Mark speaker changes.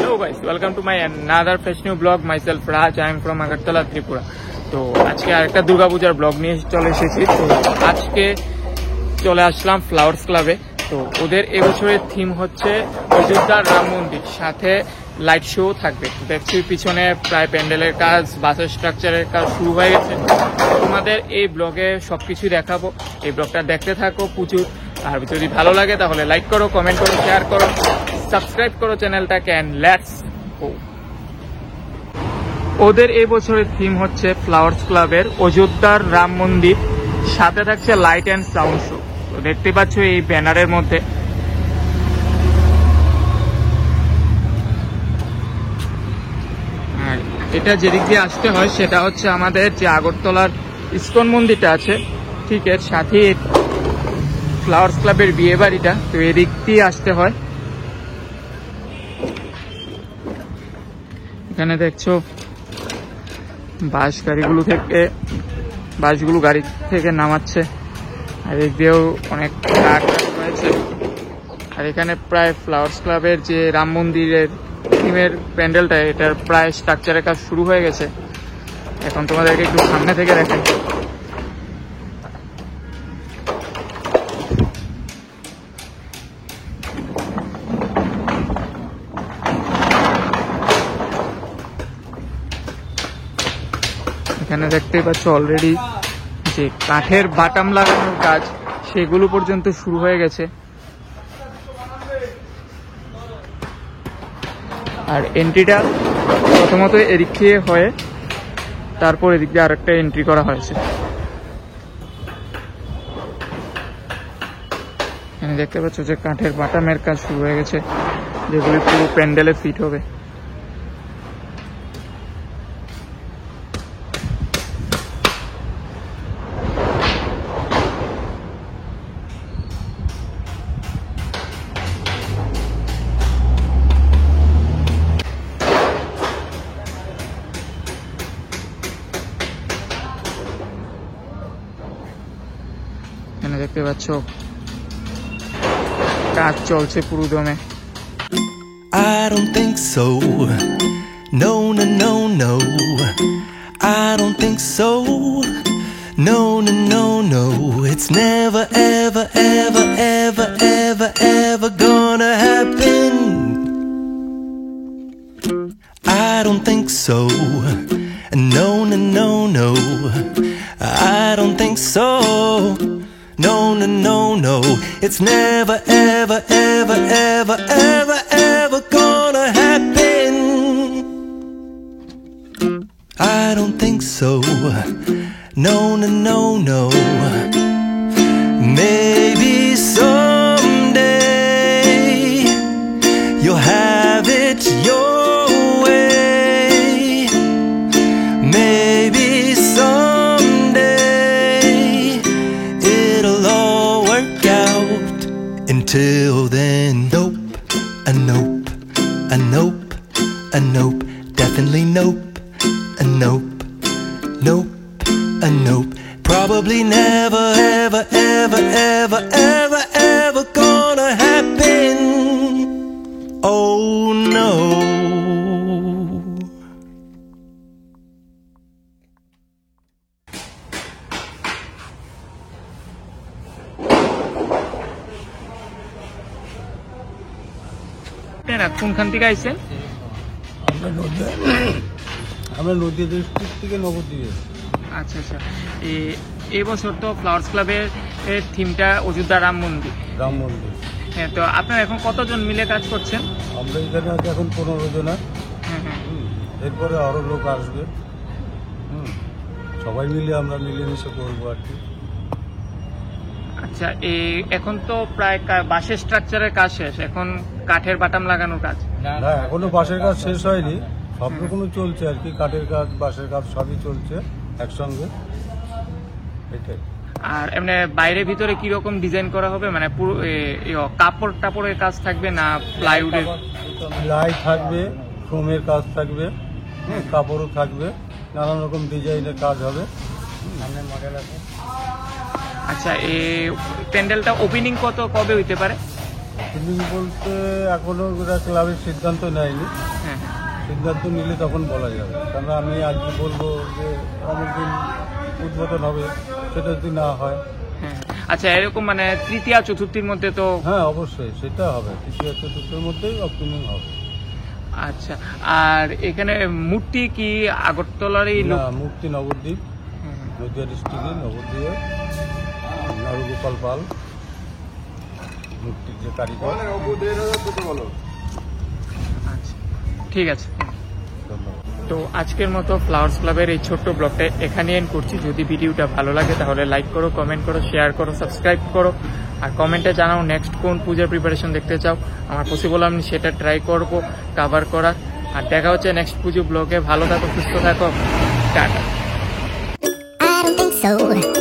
Speaker 1: Hello guys, welcome to my another fresh new vlog. Myself Raj, I am from Agartala, Tripura. তো আজকে আরেকটা দুর্গাপূজার blog নিয়ে চলে এসেছি। তো আজকে চলে আসলাম ফ্লাওয়ার্স ক্লাবে। তো ওদের এবছরের থিম হচ্ছে অযোধ্যার রাম মন্দির, সাথে লাইট শো থাকবে। দেখছি পিছনে প্রায় প্যান্ডেলের কাজ, বাসের স্ট্রাকচারের কাজ শুরু হয়ে গেছে। তোমাদের এই ব্লগে সবকিছু দেখাবো, এই ব্লগটা দেখতে থাকো প্রচুর। আর যদি ভালো লাগে তাহলে লাইক করো, কমেন্ট করো, শেয়ার করো, সাবস্ক্রাইব করো চ্যানেলটাকে। And let's go. ওদের এই বছরের থিম হচ্ছে ফ্লাওয়ার্স ক্লাবের অযোধ্যার রাম মন্দির, সাথে থাকছে লাইট অ্যান্ড সাউন্ড শো। তো দেখতে পাচ্ছ এই ব্যানারের মধ্যে। এটা যেদিক দিয়ে আসতে হয় সেটা হচ্ছে আমাদের যে আগরতলার ইস্কন মন্দিরটা আছে, ঠিক এর সাথে ফ্লাওয়ার্স ক্লাবের বিয়ে বাড়িটা। তো এদিক দিয়ে আসতে হয়। এখানে দেখছো বাসগুলো গাড়ি থেকে নামাচ্ছে, আর এদিক দিয়েও অনেক ট্রাক রয়েছে। আর এখানে প্রায় ফ্লাওয়ার্স ক্লাবের যে রাম মন্দিরের থিমের প্যান্ডেলটা, এটার প্রায় স্ট্রাকচারের কাজ শুরু হয়ে গেছে। এখন তোমাদেরকে একটু সামনে থেকে দেখাই। এখানে দেখতেই পাচ্ছ অলরেডি যে কাঠের বাটাম লাগানোর কাজ সেগুলো পর্যন্ত শুরু হয়ে গেছে। আর এন্ট্রিটা প্রথমত এদিক দিয়ে হয়ে তারপর এদিক দিয়ে আরেকটা এন্ট্রি করা হয়েছে। এখানে দেখতে পাচ্ছ যে কাঠের বাটামের কাজ শুরু হয়ে গেছে, যেগুলি পুরো প্যান্ডেলে ফিট হবে। এখানে দেখতে পাচ্ছ কাজ চলছে পুরো দমে।
Speaker 2: I don't think so. No, no, no, no. I don't think so. No, no, no, no. It's never, ever, ever, ever, ever, ever gonna happen. I don't think so. No, no, no, no. I don't think so. No, no, no, no. It's never, ever, ever, ever, ever, ever gonna happen. I don't think so. No, no, no, no. Maybe someday you'll have it your way. Maybe someday it'll all work out. Until then, nope, a nope, a nope, a nope, definitely nope, a nope, nope, a nope. Probably never, ever, ever, ever, ever, ever gonna happen. Oh no.
Speaker 1: কোনখান থেকে আইছেন?
Speaker 3: আমরা নদী district থেকে নবদ্বীপে।
Speaker 1: আচ্ছা আচ্ছা। এই বছর তো ফ্লাওয়ার্স ক্লাবের থিমটা অযোধ্যা রাম মন্দির। হ্যাঁ, তো আপনারা এখন কতজন মিলে কাজ করছেন?
Speaker 3: আমরা এখানে আছি এখন 15 জনা।
Speaker 1: হ্যাঁ হ্যাঁ।
Speaker 3: এরপরে আরো লোক আসবে। সবাই মিলে আমরা মিলেমিশে করবো আর কি।
Speaker 1: আচ্ছা, এখন তো প্রায় বাঁশের স্ট্রাকচারের কাজ শেষ, এখন কাঠের বাটাম লাগানোর কাজ।
Speaker 3: না, এখনো বাঁশের কাজ শেষ হয়নি, সব রকমই চলছে আর কি। কাঠের কাজ, বাঁশের কাজ সবই চলছে একসঙ্গে, এটাই।
Speaker 1: আর এমনি বাইরে ভিতরে কি রকম ডিজাইন করা হবে, মানে পুরো কাপড় টাপড়ের কাজ থাকবে না প্লাইউডের?
Speaker 3: প্লাই থাকবে, ফোমের কাজ থাকবে, কাপড়ও থাকবে, নানান রকম ডিজাইনের কাজ হবে। মডেল আছে।
Speaker 1: আচ্ছা, এই প্যান্ডেলটা ওপেনিং কবে হইতে পারে?
Speaker 3: ওপেনিং বলতে এখনো ওরা ক্লাবের সিদ্ধান্ত নেয়নি,
Speaker 1: হ্যাঁ
Speaker 3: সিদ্ধান্ত নিলে তখন বলা যাবে। কারণ আমি আজকে বলবো যে অমুক দিন উদ্বোধন হবে, সেটা যদি না হয়।
Speaker 1: হ্যাঁ। আচ্ছা, এরকম মানে তৃতীয়া চতুর্থীর মধ্যে তো।
Speaker 3: হ্যাঁ অবশ্যই সেটা হবে, তৃতীয় চতুর্থের মধ্যেই ওপেনিং হবে।
Speaker 1: আচ্ছা, আর এখানে মূর্তি কি আগরতলারই
Speaker 3: না, মূর্তি নবদ্বীপ, নদিয়া ডিস্ট্রিক্টে নবদ্বীপে নরগোপাল পাল মূর্তির যে কারিগর।
Speaker 1: আচ্ছা, ঠিক আছে।
Speaker 3: ধন্যবাদ।
Speaker 1: তো আজকের মতো ফ্লাওয়ার্স ক্লাবের এই ছোট্ট ব্লগটা এখানে এন্ড করছি। যদি ভিডিওটা ভালো লাগে তাহলে লাইক করো, কমেন্ট করো, শেয়ার করো, সাবস্ক্রাইব করো, আর কমেন্টে জানাও নেক্সট কোন পূজার প্রিপারেশন দেখতে চাও। আমার পসিবল আমি সেটা ট্রাই করব কভার করার। আর দেখা হচ্ছে নেক্সট পুজো ব্লগে। ভালো থাকো, সুস্থ থাকো, tata.
Speaker 4: I don't think so.